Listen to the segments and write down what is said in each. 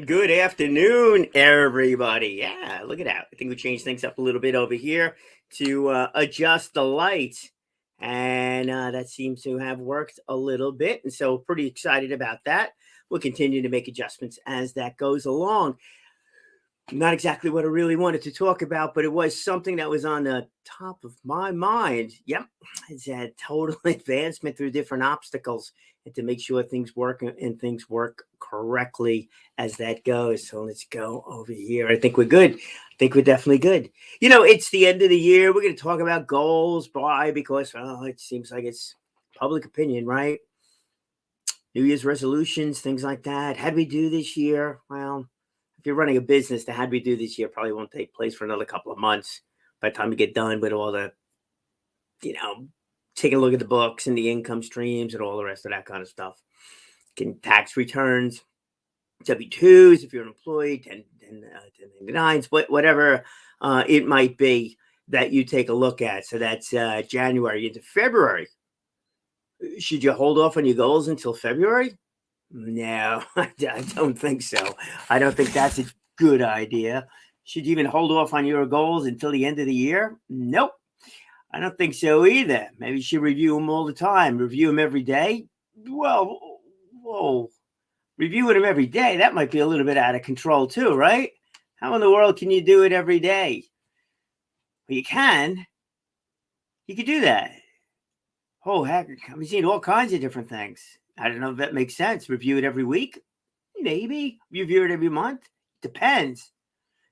Good afternoon, everybody. Yeah, look at that. I think we changed things up a little bit over here to adjust the lights, and that seems to have worked a little bit. And so, pretty excited about that. We'll continue to make adjustments as that goes along. Not exactly what I really wanted to talk about, but it was something that was on the top of my mind. Yep, it's a total advancement through different obstacles and to make sure things work and things work correctly as that goes. So let's go over here. I think we're good. I think we're definitely good. It's the end of the year. We're going to talk about goals. Why? Because it seems like it's public opinion, right? New Year's resolutions, things like that. How'd we do this year? Well, if you're running a business, the how'd we do this year probably won't take place for another couple of months by the time you get done with all the, you know, taking a look at the books and the income streams and all the rest of that kind of stuff. Can tax returns, W-2s if you're an employee, 1099s, whatever it might be that you take a look at. So that's January into February. Should you hold off on your goals until February? No, I don't think so. I don't think that's a good idea. Should you even hold off on your goals until the end of the year? Nope. I don't think so either. Maybe you should review them all the time. Review them every day. Well, whoa. Reviewing them every day, that might be a little bit out of control too, right? How in the world can you do it every day? Well, you can. You could do that. Oh, heck, I've seen all kinds of different things. I don't know if that makes sense. Review it every week? Maybe. Review it every month? Depends.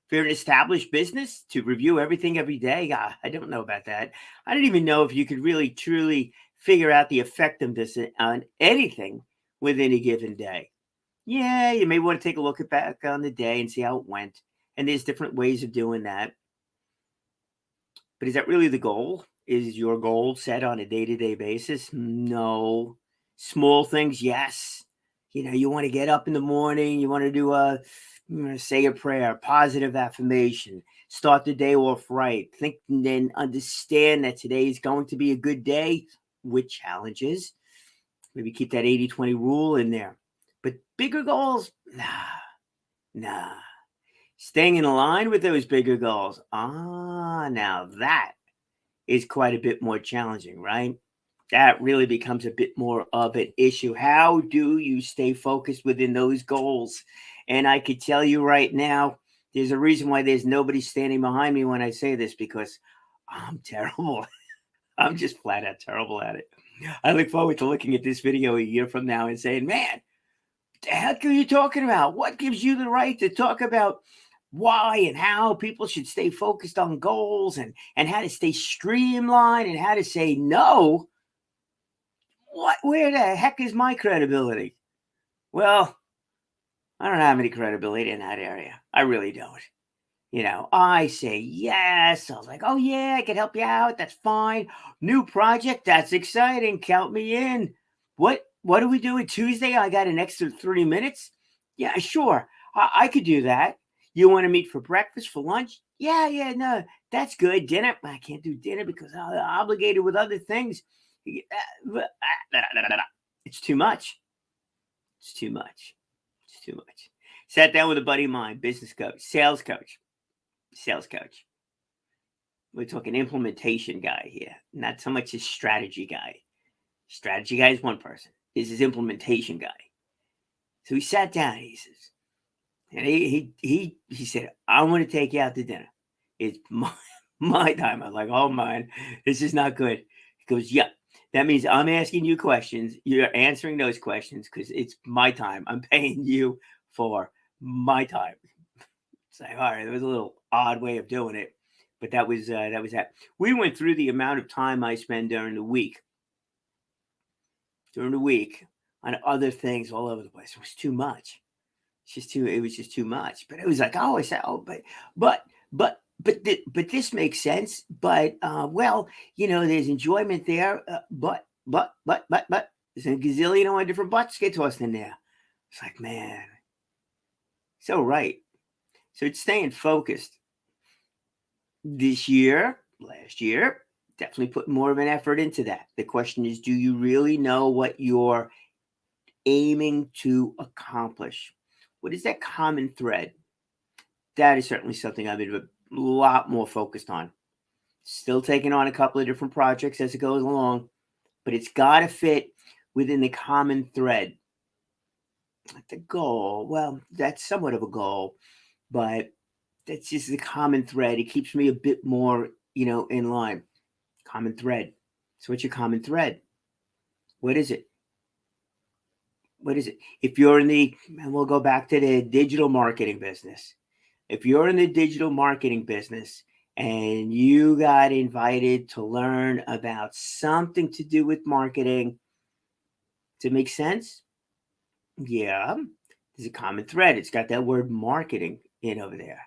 If you're an established business, to review everything every day, I don't know about that. I don't even know if you could really, truly figure out the effectiveness on anything within a given day. Yeah, you may want to take a look back on the day and see how it went. And there's different ways of doing that. But is that really the goal? Is your goal set on a day-to-day basis? No. Small things, yes. You want to get up in the morning, you want to do say a prayer, positive affirmation, start the day off right. Think and then understand that today is going to be a good day with challenges. Maybe keep that 80-20 rule in there. But bigger goals, nah. Staying in line with those bigger goals, now that is quite a bit more challenging, right? That really becomes a bit more of an issue. How do you stay focused within those goals? And I could tell you right now, there's a reason why there's nobody standing behind me when I say this, because I'm terrible. I'm just flat out terrible at it. I look forward to looking at this video a year from now and saying, man, what the heck are you talking about? What gives you the right to talk about why and how people should stay focused on goals and how to stay streamlined and how to say no? Where the heck is my credibility? Well, I don't have any credibility in that area. I really don't. I say yes. I was like, oh yeah, I can help you out. That's fine. New project. That's exciting. Count me in. What do we do on Tuesday? I got an extra 30 minutes. Yeah, sure. I could do that. You want to meet for breakfast, for lunch? Yeah, no, that's good. Dinner? I can't do dinner because I'm obligated with other things. It's too much. It's too much. It's too much. Sat down with a buddy of mine, business coach, sales coach. We're talking implementation guy here, not so much a strategy guy. Strategy guy is one person. This is implementation guy. So we sat down. He says, and he said, I want to take you out to dinner. It's my time. I'm like, oh man, this is not good. He goes, yeah. That means I'm asking you questions. You're answering those questions because it's my time. I'm paying you for my time. It's like, all right, there was a little odd way of doing it, but that was that. We went through the amount of time I spend during the week on other things all over the place. It was too much. It was just too much. But it was like, oh, I said, oh, but this makes sense. But well, there's enjoyment there. But there's a gazillion of different butts get tossed in there. It's like, man, so right. So it's staying focused. This year, last year, definitely put more of an effort into that. The question is, do you really know what you're aiming to accomplish? What is that common thread? That is certainly something I've been a lot more focused on. Still taking on a couple of different projects as it goes along, but it's got to fit within the common thread. The goal, well, that's somewhat of a goal, but that's just the common thread. It keeps me a bit more, in line. Common thread. So what's your common thread? What is it? What is it? If you're in and we'll go back to the digital marketing business. If you're in the digital marketing business and you got invited to learn about something to do with marketing, does it make sense? Yeah, there's a common thread. It's got that word marketing in over there.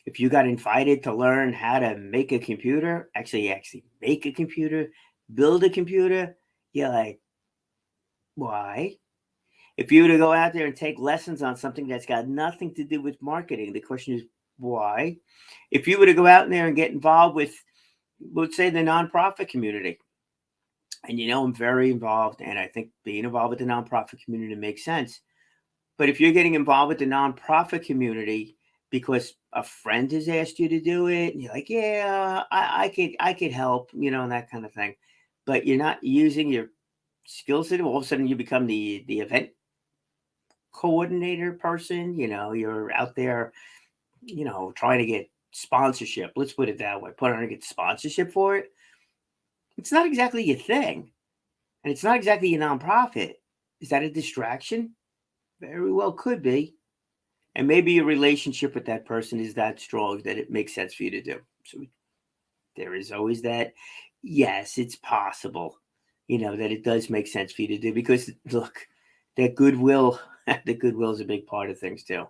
If you got invited to learn how to make a computer, actually make a computer, build a computer, you're like, why? If you were to go out there and take lessons on something that's got nothing to do with marketing, the question is, why? If you were to go out there and get involved with, let's say, the nonprofit community, and I'm very involved, and I think being involved with the nonprofit community makes sense. But if you're getting involved with the nonprofit community because a friend has asked you to do it, and you're like, yeah, I could help, and that kind of thing, but you're not using your skill set, all of a sudden you become the event coordinator person. You're out there, trying to get sponsorship. Let's put it that way. Put on and get sponsorship for it. It's not exactly your thing, and it's not exactly a nonprofit. Is that a distraction? Very well could be. And maybe your relationship with that person is that strong that it makes sense for you to do. So there is always that. Yes, it's possible, that it does make sense for you to do, because look, that goodwill, the goodwill is a big part of things too.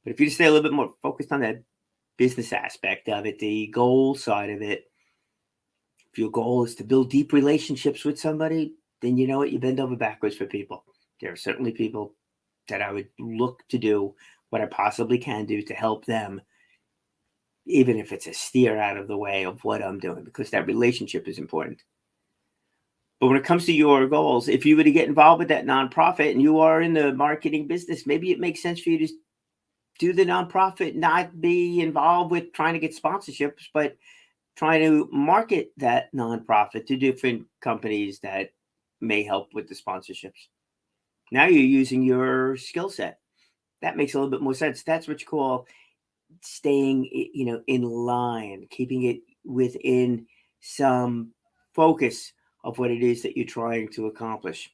But if you just stay a little bit more focused on that business aspect of it, the goal side of it, if your goal is to build deep relationships with somebody, then you know what, you bend over backwards for people. There are certainly people that I would look to do what I possibly can do to help them, even if it's a steer out of the way of what I'm doing, because that relationship is important. But when it comes to your goals, if you were to get involved with that nonprofit and you are in the marketing business, maybe it makes sense for you to do the nonprofit, not be involved with trying to get sponsorships, but trying to market that nonprofit to different companies that may help with the sponsorships. Now you're using your skill set. That makes a little bit more sense. That's what you call staying, in line, keeping it within some focus of what it is that you're trying to accomplish.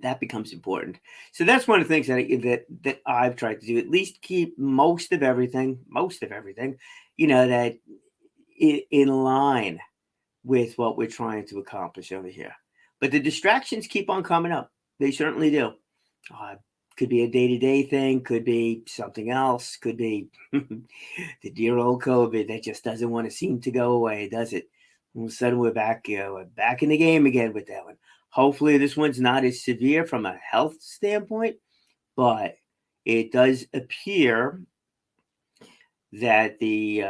That becomes important. So that's one of the things that I've tried to do. At least keep most of everything, that in line with what we're trying to accomplish over here. But the distractions keep on coming up. They certainly do. Could be a day-to-day thing, could be something else, could be the dear old COVID that just doesn't want to seem to go away, does it? All of a sudden we're back in the game again with that one. Hopefully this one's not as severe from a health standpoint, but it does appear that the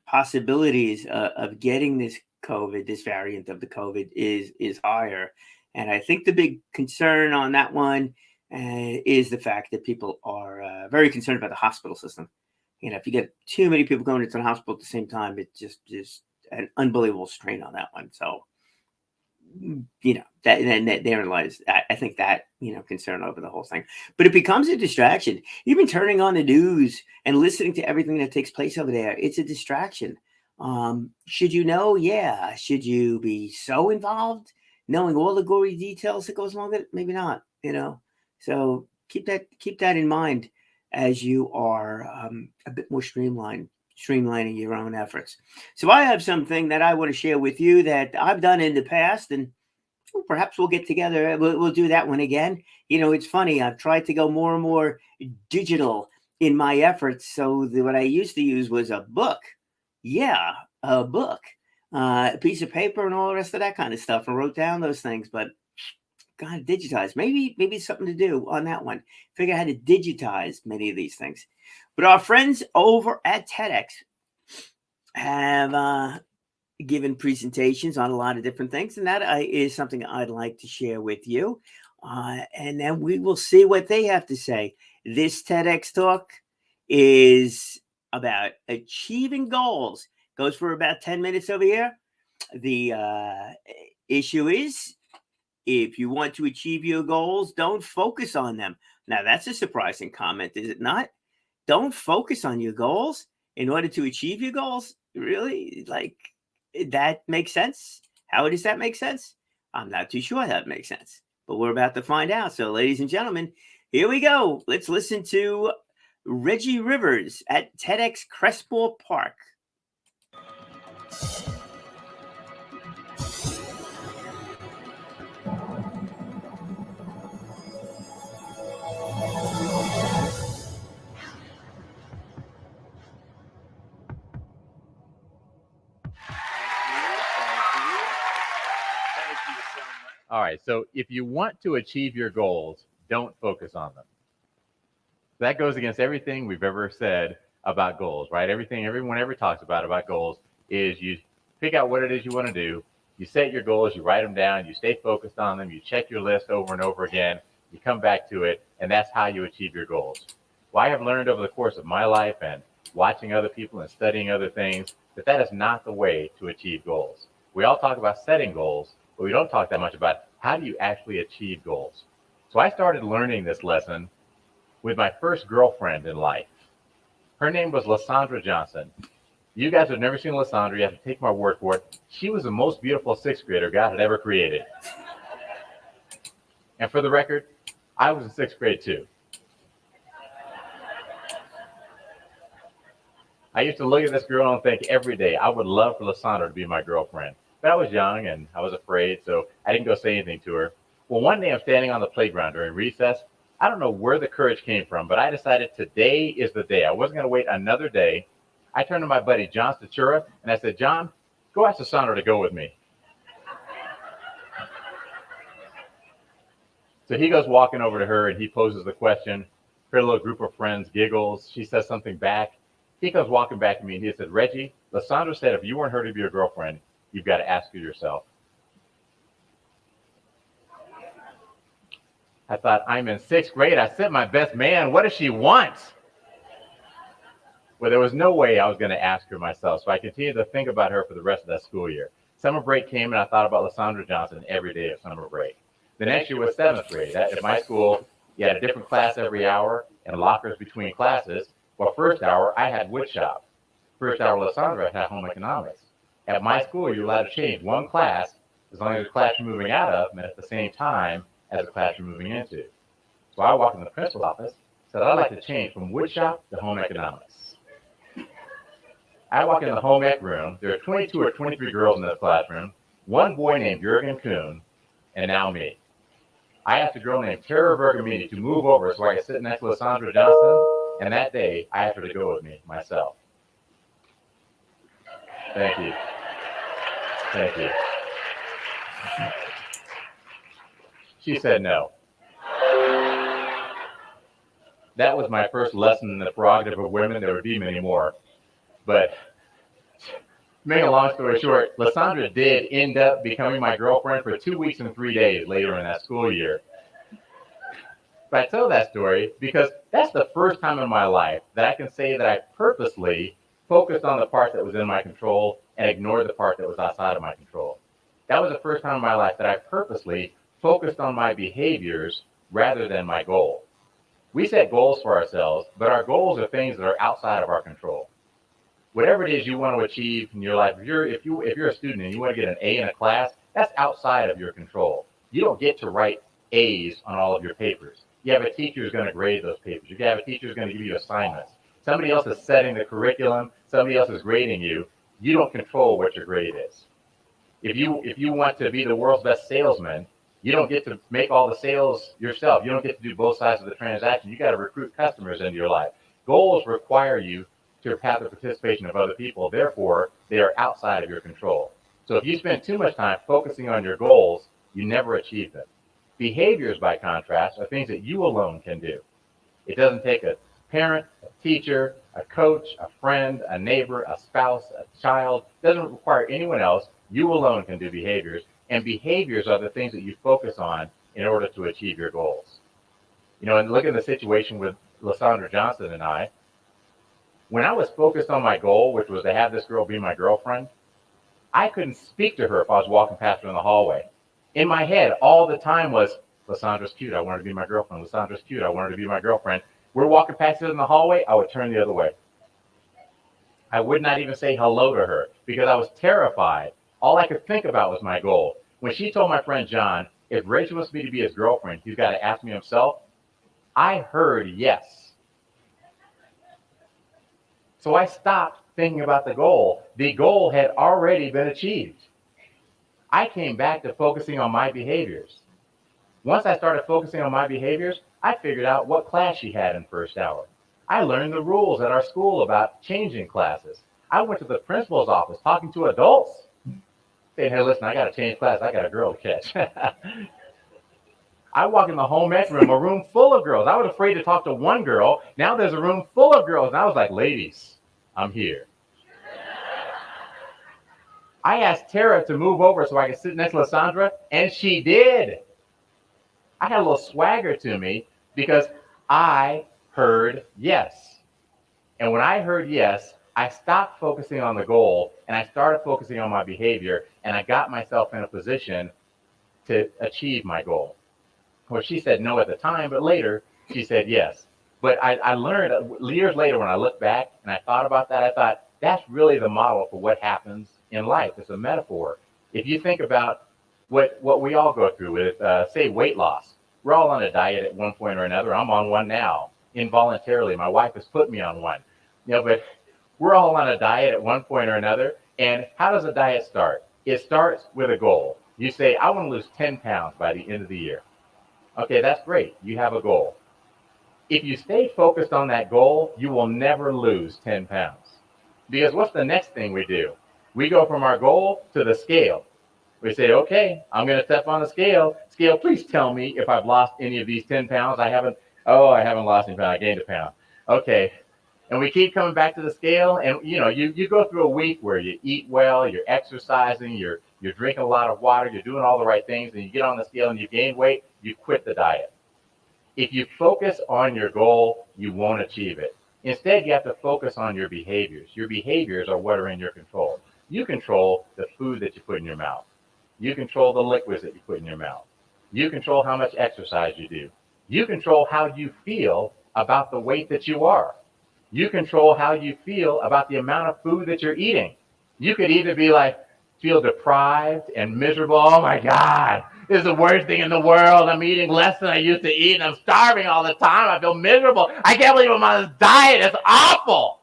possibilities of getting this COVID, this variant of the COVID, is higher. And I think the big concern on that one is the fact that people are very concerned about the hospital system. If you get too many people going into the hospital at the same time, it just is an unbelievable strain on that one. So, that therein lies, I think, that, concern over the whole thing. But it becomes a distraction. Even turning on the news and listening to everything that takes place over there, it's a distraction. Should you know? Yeah. Should you be so involved, knowing all the gory details that goes along with it? Maybe not, So keep that in mind as you are a bit more streamlining your own efforts. So I have something that I want to share with you that I've done in the past, and perhaps we'll get together. We'll do that one again. It's funny. I've tried to go more and more digital in my efforts. So what I used to use was a book. Yeah, a book, a piece of paper and all the rest of that kind of stuff, and wrote down those things. But got to digitize. Maybe something to do on that one. Figure out how to digitize many of these things. But our friends over at TEDx have given presentations on a lot of different things, and that is something I'd like to share with you. and then we will see what they have to say. This TEDx talk is about achieving goals. Goes for about 10 minutes over here. The issue is, if you want to achieve your goals, don't focus on them. Now, that's a surprising comment, is it not? Don't focus on your goals in order to achieve your goals. Really? Like, that makes sense? How does that make sense? I'm not too sure how it makes sense, but we're about to find out. So, ladies and gentlemen, here we go. Let's listen to Reggie Rivers at TEDx Crestball Park. All right, so if you want to achieve your goals, don't focus on them. That goes against everything we've ever said about goals, right? Everything everyone ever talks about goals is you pick out what it is you want to do, you set your goals, you write them down, you stay focused on them, you check your list over and over again, you come back to it, and that's how you achieve your goals. Well, I have learned over the course of my life and watching other people and studying other things that that is not the way to achieve goals. We all talk about setting goals, but we don't talk that much about how do you actually achieve goals. So I started learning this lesson with my first girlfriend in life. Her name was Lysandra Johnson. You guys have never seen Lysandra, you have to take my word for it. She was the most beautiful sixth grader God had ever created. And for the record, I was in sixth grade too. I used to look at this girl and think every day, I would love for Lysandra to be my girlfriend. But I was young and I was afraid, so I didn't go say anything to her. Well, one day I'm standing on the playground during recess. I don't know where the courage came from, but I decided today is the day. I wasn't going to wait another day. I turned to my buddy, John Statura, and I said, John, go ask Lysandra to go with me. So he goes walking over to her and he poses the question. Her little group of friends giggles. She says something back. He comes walking back to me and he said, Reggie, Lysandra said if you weren't her to be your girlfriend, you've got to ask her yourself. I thought, I'm in sixth grade. I sent my best man. What does she want? Well, there was no way I was going to ask her myself, so I continued to think about her for the rest of that school year. Summer break came, and I thought about Lysandra Johnson every day of summer break. The next year was seventh grade. At my school, you had a different class every hour and lockers between classes. Well, first hour, I had woodshop. First hour, Lysandra had home economics. At my school, you're allowed to change one class as long as the class you're moving out of met at the same time as the class you're moving into. So I walked in the principal's office, said I'd like to change from woodshop to home economics. I walk in the home ec room. There are 22 or 23 girls in this classroom, one boy named Jurgen Kuhn, and now me. I asked a girl named Tara Bergamini to move over so I could sit next to Lysandra Johnson, and that day I asked her to go with me myself. Thank you. Thank you. She said no. That was my first lesson in the prerogative of women. There would be many more. But to make a long story short, Lysandra did end up becoming my girlfriend for 2 weeks and 3 days later in that school year. But I tell that story because that's the first time in my life that I can say that I purposely focused on the part that was in my control and ignored the part that was outside of my control. That was the first time in my life that I purposely focused on my behaviors rather than my goal. We set goals for ourselves, but our goals are things that are outside of our control. Whatever it is you want to achieve in your life, if you're a student and you want to get an A in a class, that's outside of your control. You don't get to write A's on all of your papers. You have a teacher who's going to grade those papers. You have a teacher who's going to give you assignments. Somebody else is setting the curriculum. Somebody else is grading you. You don't control what your grade is. If you want to be the world's best salesman, you don't get to make all the sales yourself. You don't get to do both sides of the transaction. You got to recruit customers into your life. Goals require you to have the participation of other people. Therefore, they are outside of your control. So if you spend too much time focusing on your goals, you never achieve them. Behaviors, by contrast, are things that you alone can do. It doesn't take a parent, a teacher, a coach, a friend, a neighbor, a spouse, a child. It doesn't require anyone else. You alone can do behaviors. And behaviors are the things that you focus on in order to achieve your goals. And look at the situation with Lysandra Johnson and I. When I was focused on my goal, which was to have this girl be my girlfriend, I couldn't speak to her if I was walking past her in the hallway. In my head, all the time was, Lysandra's cute, I want her to be my girlfriend. Lysandra's cute, I want her to be my girlfriend. We're walking past her in the hallway, I would turn the other way. I would not even say hello to her because I was terrified. All I could think about was my goal. When she told my friend John, if Rachel wants me to be his girlfriend, he's got to ask me himself, I heard yes. So I stopped thinking about the goal. The goal had already been achieved. I came back to focusing on my behaviors. Once I started focusing on my behaviors, I figured out what class she had in first hour. I learned the rules at our school about changing classes. I went to the principal's office talking to adults, saying, hey, listen, I got to change class. I got a girl to catch. I walk in the home ec room, a room full of girls. I was afraid to talk to one girl. Now there's a room full of girls. And I was like, ladies, I'm here. I asked Tara to move over so I could sit next to Lysandra, and she did. I had a little swagger to me because I heard yes. And when I heard yes, I stopped focusing on the goal and I started focusing on my behavior, and I got myself in a position to achieve my goal. Well, she said no at the time, but later she said yes. But I learned years later when I look back and I thought about that, I thought that's really the model for what happens in life. It's a metaphor. If you think about what we all go through with, say, weight loss. We're all on a diet at one point or another. I'm on one now, involuntarily. My wife has put me on one. But we're all on a diet at one point or another. And how does a diet start? It starts with a goal. You say, I want to lose 10 pounds by the end of the year. Okay, that's great. You have a goal. If you stay focused on that goal, you will never lose 10 pounds. Because what's the next thing we do? We go from our goal to the scale. We say, okay, I'm going to step on the scale. Scale, please tell me if I've lost any of these 10 pounds. I haven't lost any pounds. I gained a pound. Okay. And we keep coming back to the scale. And, you go through a week where you eat well, you're exercising, you're drinking a lot of water, you're doing all the right things, and you get on the scale and you gain weight, you quit the diet. If you focus on your goal, you won't achieve it. Instead, you have to focus on your behaviors. Your behaviors are what are in your control. You control the food that you put in your mouth. You control the liquids that you put in your mouth. You control how much exercise you do. You control how you feel about the weight that you are. You control how you feel about the amount of food that you're eating. You could either be like, feel deprived and miserable. Oh my God, this is the worst thing in the world. I'm eating less than I used to eat and I'm starving all the time. I feel miserable. I can't believe I'm on this diet. It's awful.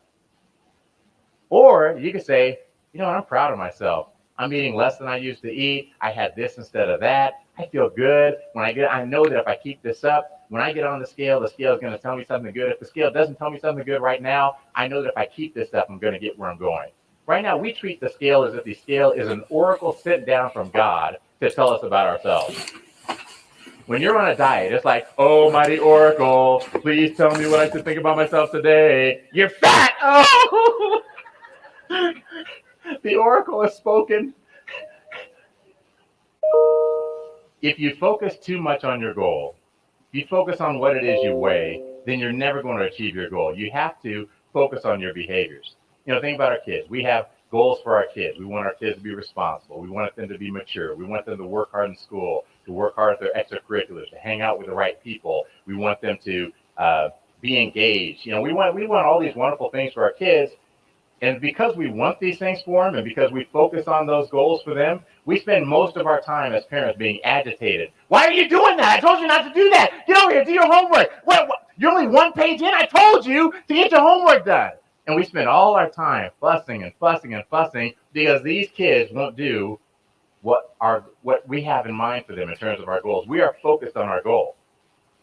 Or you could say, I'm proud of myself. I'm eating less than I used to eat. I had this instead of that. I feel good. I know that if I keep this up, when I get on the scale is going to tell me something good. If the scale doesn't tell me something good right now, I know that if I keep this up, I'm going to get where I'm going. Right now, we treat the scale as if the scale is an oracle sent down from God to tell us about ourselves. When you're on a diet, it's like, oh, mighty oracle, please tell me what I should think about myself today. You're fat. Oh! The oracle has spoken. If you focus too much on your goal, if you focus on what it is you weigh, then you're never going to achieve your goal. You have to focus on your behaviors. Think about our kids. We have goals for our kids. We want our kids to be responsible. We want them to be mature. We want them to work hard in school, to work hard at their extracurriculars, to hang out with the right people. We want them to be engaged. We want all these wonderful things for our kids. And because we want these things for them and because we focus on those goals for them, we spend most of our time as parents being agitated. Why are you doing that? I told you not to do that. Get over here, do your homework. What? You're only one page in. I told you to get your homework done. And we spend all our time fussing and fussing and fussing because these kids won't do what we have in mind for them in terms of our goals. We are focused on our goal.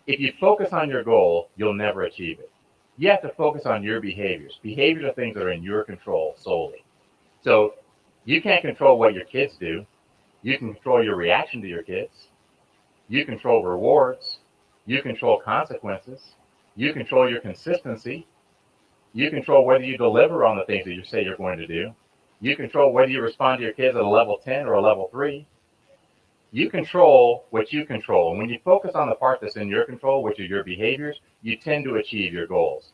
If you focus on your goal, you'll never achieve it. You have to focus on your behaviors. Behaviors are things that are in your control solely. So you can't control what your kids do. You can control your reaction to your kids. You control rewards. You control consequences. You control your consistency. You control whether you deliver on the things that you say you're going to do. You control whether you respond to your kids at a level 10 or a level 3. You control what you control. And when you focus on the part that's in your control, which are your behaviors, you tend to achieve your goals.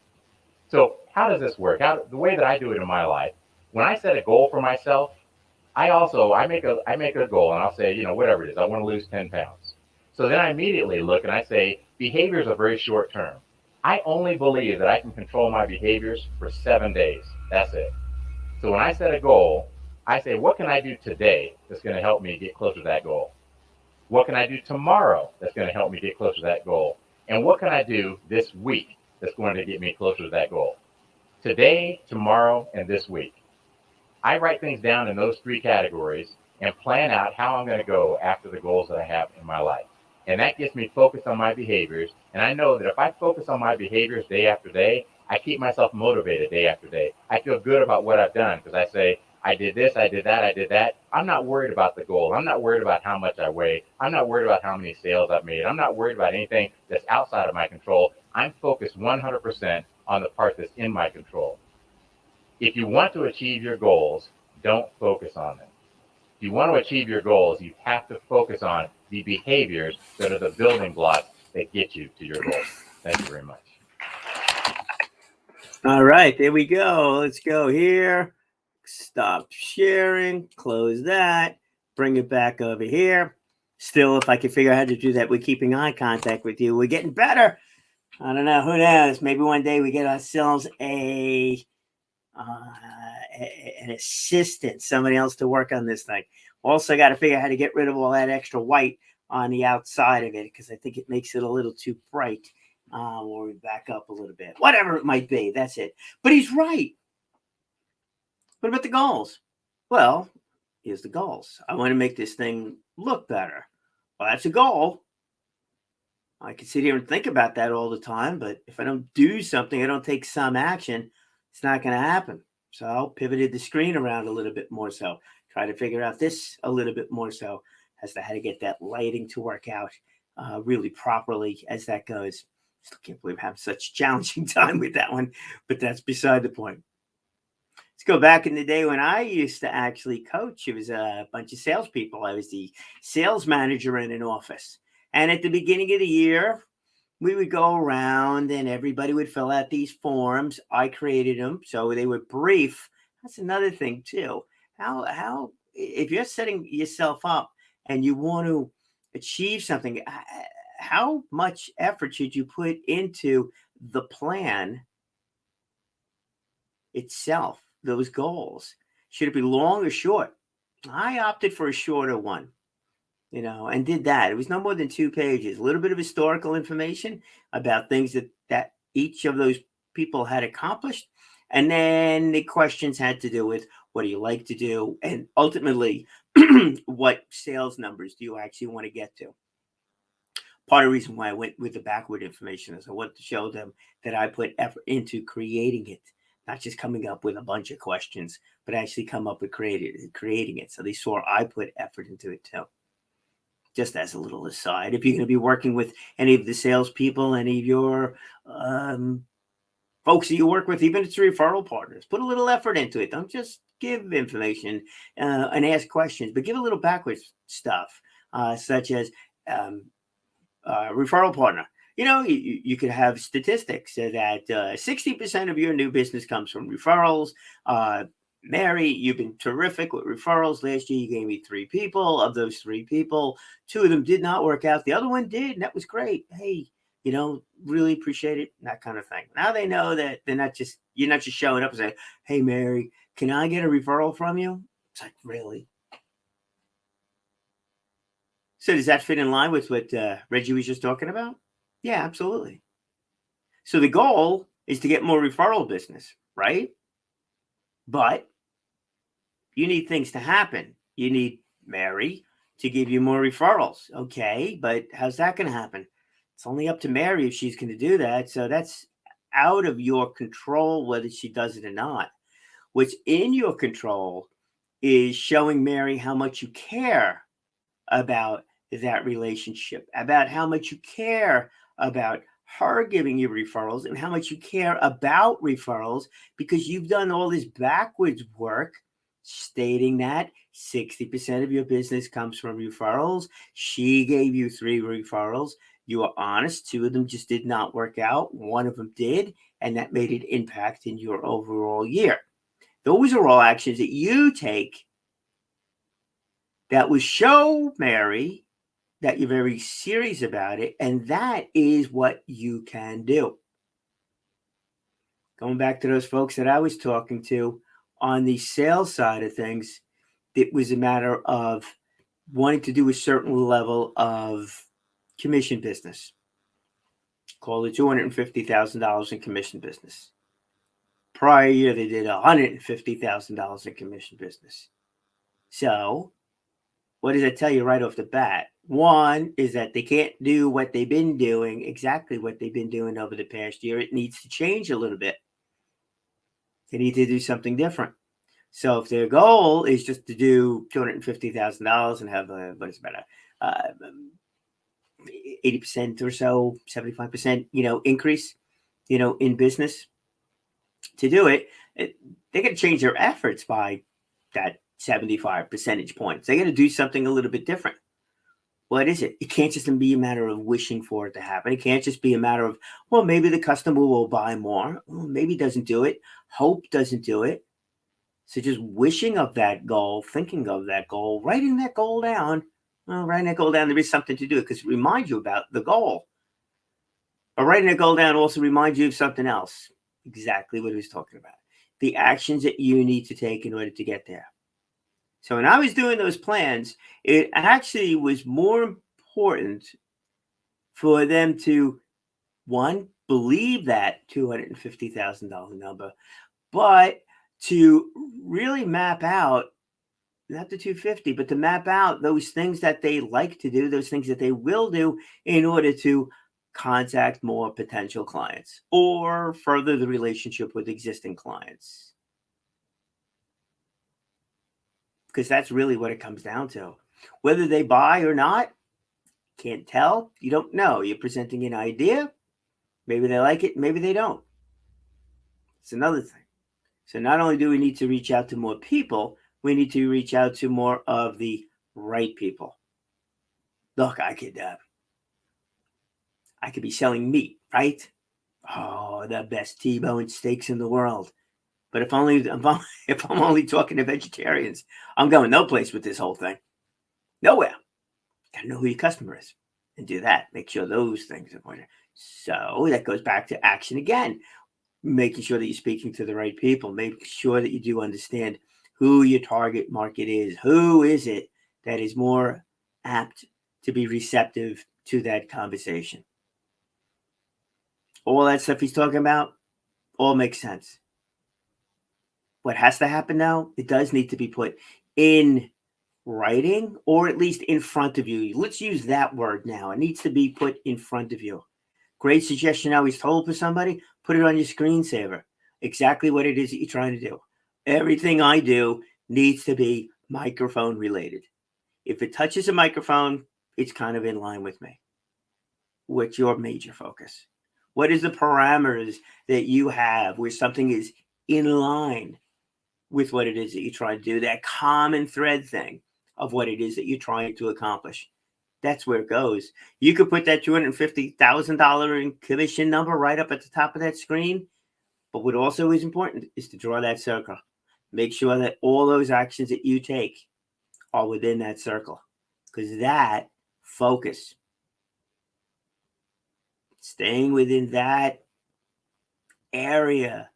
So how does this work? The way that I do it in my life, when I set a goal for myself, I make a goal and I'll say, whatever it is, I want to lose 10 pounds. So then I immediately look and I say, behaviors are very short term. I only believe that I can control my behaviors for 7 days. That's it. So when I set a goal, I say, what can I do today that's going to help me get closer to that goal? What can I do tomorrow that's going to help me get closer to that goal? And what can I do this week that's going to get me closer to that goal? Today, tomorrow, and this week. I write things down in those three categories and plan out how I'm going to go after the goals that I have in my life. And that gets me focused on my behaviors. And I know that if I focus on my behaviors day after day, I keep myself motivated day after day. I feel good about what I've done because I say, I did this, I did that, I did that. I'm not worried about the goal. I'm not worried about how much I weigh. I'm not worried about how many sales I've made. I'm not worried about anything that's outside of my control. I'm focused 100% on the part that's in my control. If you want to achieve your goals, don't focus on them. If you want to achieve your goals, you have to focus on the behaviors that are the building blocks that get you to your goals. Thank you very much. All right, there we go. Let's go here. Stop sharing, close that, bring it back over here. Still, if I can figure out how to do that, we're keeping eye contact with you. We're getting better. I don't know. Who knows? Maybe one day we get ourselves an assistant, somebody else to work on this thing. Also got to figure out how to get rid of all that extra white on the outside of it because I think it makes it a little too bright. Or we back up a little bit. Whatever it might be, that's it. But he's right. What about the goals? Well, here's the goals. I want to make this thing look better. Well, that's a goal. I can sit here and think about that all the time, but if I don't do something, I don't take some action, it's not going to happen. So I'll pivoted the screen around a little bit more so. Try to figure out this a little bit more so as to how to get that lighting to work out really properly as that goes. Still can't believe I'm having such a challenging time with that one, but that's beside the point. Let's go back in the day when I used to actually coach. It was a bunch of salespeople. I was the sales manager in an office. And at the beginning of the year, we would go around and everybody would fill out these forms. I created them so they were brief. That's another thing too. How if you're setting yourself up and you want to achieve something, how much effort should you put into the plan itself, those goals? Should it be long or short? I opted for a shorter one, and did that. It was no more than 2 pages, a little bit of historical information about things that each of those people had accomplished. And then the questions had to do with what do you like to do? And ultimately, what sales numbers do you actually want to get to? Part of the reason why I went with the backward information is I want to show them that I put effort into creating it, not just coming up with a bunch of questions, but actually come up with creating it. So they saw I put effort into it too. Just as a little aside, if you're going to be working with any of the salespeople, any of your folks that you work with, even if it's referral partners, put a little effort into it. Don't just give information and ask questions, but give a little backwards stuff, such as referral partner. You could have statistics that 60% of your new business comes from referrals. Mary, you've been terrific with referrals. Last year, you gave me 3 people. Of those 3 people, 2 of them did not work out. The other one did, and that was great. Hey, really appreciate it, that kind of thing. Now they know that you're not just showing up and saying, hey, Mary, can I get a referral from you? It's like, really? So does that fit in line with what Reggie was just talking about? Yeah, absolutely. So the goal is to get more referral business, right? But you need things to happen. You need Mary to give you more referrals. Okay, but how's that going to happen? It's only up to Mary if she's going to do that. So that's out of your control whether she does it or not. What's in your control is showing Mary how much you care about that relationship, about how much you care about her giving you referrals and how much you care about referrals because you've done all this backwards work stating that 60% of your business comes from referrals. She gave you 3 referrals. You were honest. 2 of them just did not work out. 1 of them did, and that made an impact in your overall year. Those are all actions that you take that will show Mary that you're very serious about it, and that is what you can do. Going back to those folks that I was talking to on the sales side of things, it was a matter of wanting to do a certain level of commission business. Call it $250,000 in commission business. Prior year, they did $150,000 in commission business. So what does that tell you right off the bat? One is that they can't do what they've been doing, exactly what they've been doing over the past year. It needs to change a little bit. They need to do something different. So if their goal is just to do $250,000 and have what is better, 80% or so, 75%, increase, in business to do it, they're going to change their efforts by that 75 percentage points. They're going to do something a little bit different. What is it? It can't just be a matter of wishing for it to happen. It can't just be a matter of, well, maybe the customer will buy more. Well, maybe doesn't do it. Hope doesn't do it. So just wishing of that goal, thinking of that goal, writing that goal down. Well, writing that goal down, there is something to do because it reminds you about the goal. But writing that goal down also reminds you of something else. Exactly what he was talking about. The actions that you need to take in order to get there. So when I was doing those plans, it actually was more important for them to, one, believe that $250,000 number, but to really map out, not the 250, but to map out those things that they like to do, those things that they will do in order to contact more potential clients or further the relationship with existing clients. Because that's really what it comes down to. Whether they buy or not, can't tell. You don't know. You're presenting an idea. Maybe they like it. Maybe they don't. It's another thing. So not only do we need to reach out to more people, we need to reach out to more of the right people. Look, I could be selling meat, right? Oh, the best T-bone steaks in the world. But if I'm only talking to vegetarians, I'm going no place with this whole thing. Nowhere. Got to know who your customer is and do that. Make sure those things are important. So that goes back to action again. Making sure that you're speaking to the right people. Make sure that you do understand who your target market is. Who is it that is more apt to be receptive to that conversation? All that stuff he's talking about all makes sense. What has to happen now, it does need to be put in writing or at least in front of you. Let's use that word now. It needs to be put in front of you. Great suggestion. I always told for somebody, put it on your screensaver. Exactly what it is that you're trying to do. Everything I do needs to be microphone related. If it touches a microphone, it's kind of in line with me. What's your major focus? What is the parameters that you have where something is in line with what it is that you're trying to do? That common thread thing of what it is that you're trying to accomplish. That's where it goes. You could put that $250,000 in commission number right up at the top of that screen. But what also is important is to draw that circle. Make sure that all those actions that you take are within that circle. Because that focus, staying within that area,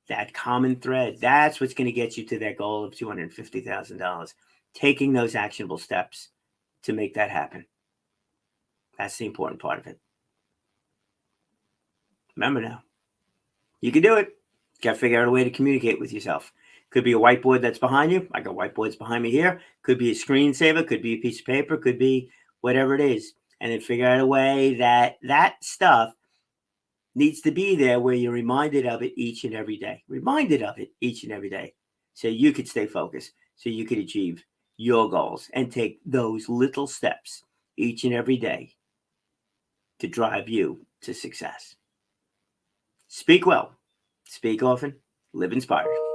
that common thread, that's what's going to get you to that goal of $250,000. Taking those actionable steps to make that happen. That's the important part of it. Remember now, you can do it. You got to figure out a way to communicate with yourself. Could be a whiteboard that's behind you. I got whiteboards behind me here. Could be a screensaver. Could be a piece of paper. Could be whatever it is. And then figure out a way that that stuff needs to be there where you're reminded of it each and every day. Reminded of it each and every day. So you could stay focused. So you could achieve your goals and take those little steps each and every day to drive you to success. Speak well, speak often, live inspired.